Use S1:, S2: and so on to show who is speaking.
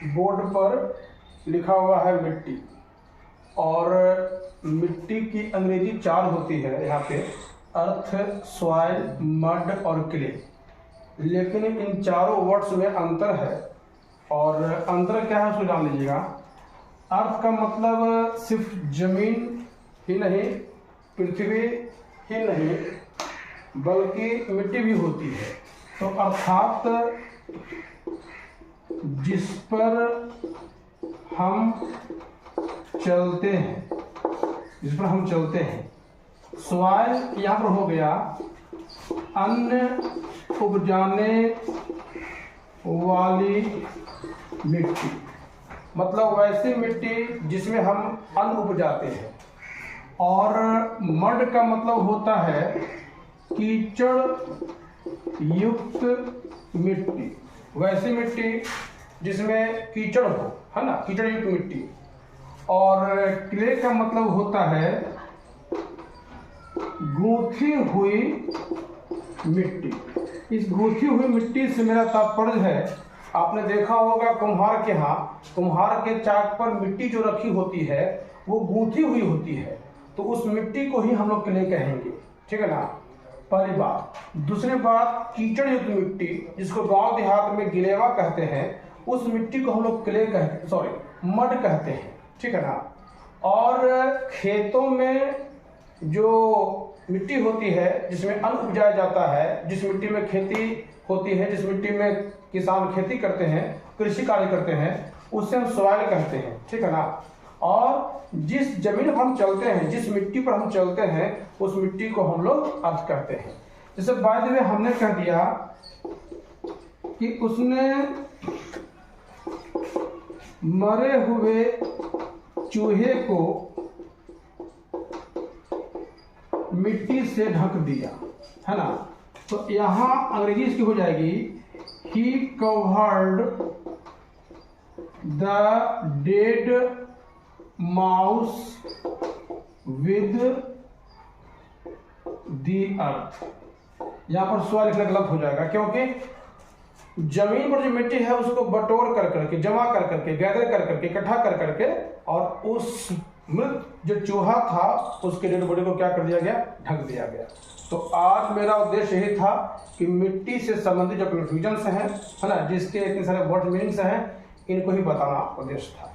S1: Board पर लिखा हुआ है मिट्टी, और मिट्टी की अंग्रेजी 4 होती है यहाँ पे, अर्थ, सॉइल, मड और क्ले। लेकिन इन चारों वर्ड्स में अंतर है, और अंतर क्या है उसको जान लीजिएगा। अर्थ का मतलब सिर्फ जमीन ही नहीं, पृथ्वी ही नहीं, बल्कि मिट्टी भी होती है। तो अर्थात जिस पर हम चलते हैं, सॉइल यहाँ पर हो गया अन्न उपजाने वाली मिट्टी, मतलब वैसी मिट्टी जिसमें हम अन्न उपजाते हैं। और मड का मतलब होता है कीचड़ युक्त मिट्टी, वैसी मिट्टी जिसमें कीचड़ हो, है ना, कीचड़ युक्त मिट्टी। और क्ले का मतलब होता है गूंथी हुई मिट्टी। इस गूंथी हुई मिट्टी से मेरा तात्पर्य है, आपने देखा होगा कुम्हार के यहाँ, कुम्हार के चाक पर मिट्टी जो रखी होती है वो गूंथी हुई होती है, तो उस मिट्टी को ही हम लोग क्ले कहेंगे, ठीक है ना, पहली बात। दूसरी बात, कीचड़ युक्त मिट्टी जिसको गांव देहात में गिलेवा कहते हैं, उस मिट्टी को हम लोग क्ले कहते, सॉरी मड कहते हैं, ठीक है ना। और खेतों में जो मिट्टी होती है जिसमें अन्न उपजाया जाता है, जिस मिट्टी में खेती होती है, जिस मिट्टी में किसान खेती करते हैं, कृषि कार्य करते हैं, उससे हम सॉइल कहते हैं, ठीक है ना। और जिस जमीन पर हम चलते हैं, जिस मिट्टी पर हम चलते हैं, उस मिट्टी को हम लोग अर्थ कहते हैं। जैसे बाय द वे हमने कह दिया कि उसने मरे हुए चूहे को मिट्टी से ढक दिया, है ना। तो यहाँ अंग्रेजी इसकी हो जाएगी he covered the dead mouse with the earth। यहाँ पर सवाल लिखना गलत हो जाएगा, क्योंकि जमीन पर जो मिट्टी है उसको बटोर कर करके, जमा कर करके, गैदर कर करके, इकट्ठा कर करके, और उस मृत जो चूहा था उसके डेड बॉडी को क्या कर दिया गया, ढक दिया गया। तो आज मेरा उद्देश्य यही था कि मिट्टी से संबंधित जो कन्फ्यूजन्स हैं, है ना, जिसके इतने सारे वर्ड मीनिंग्स हैं, इनको ही बताना उद्देश्य था।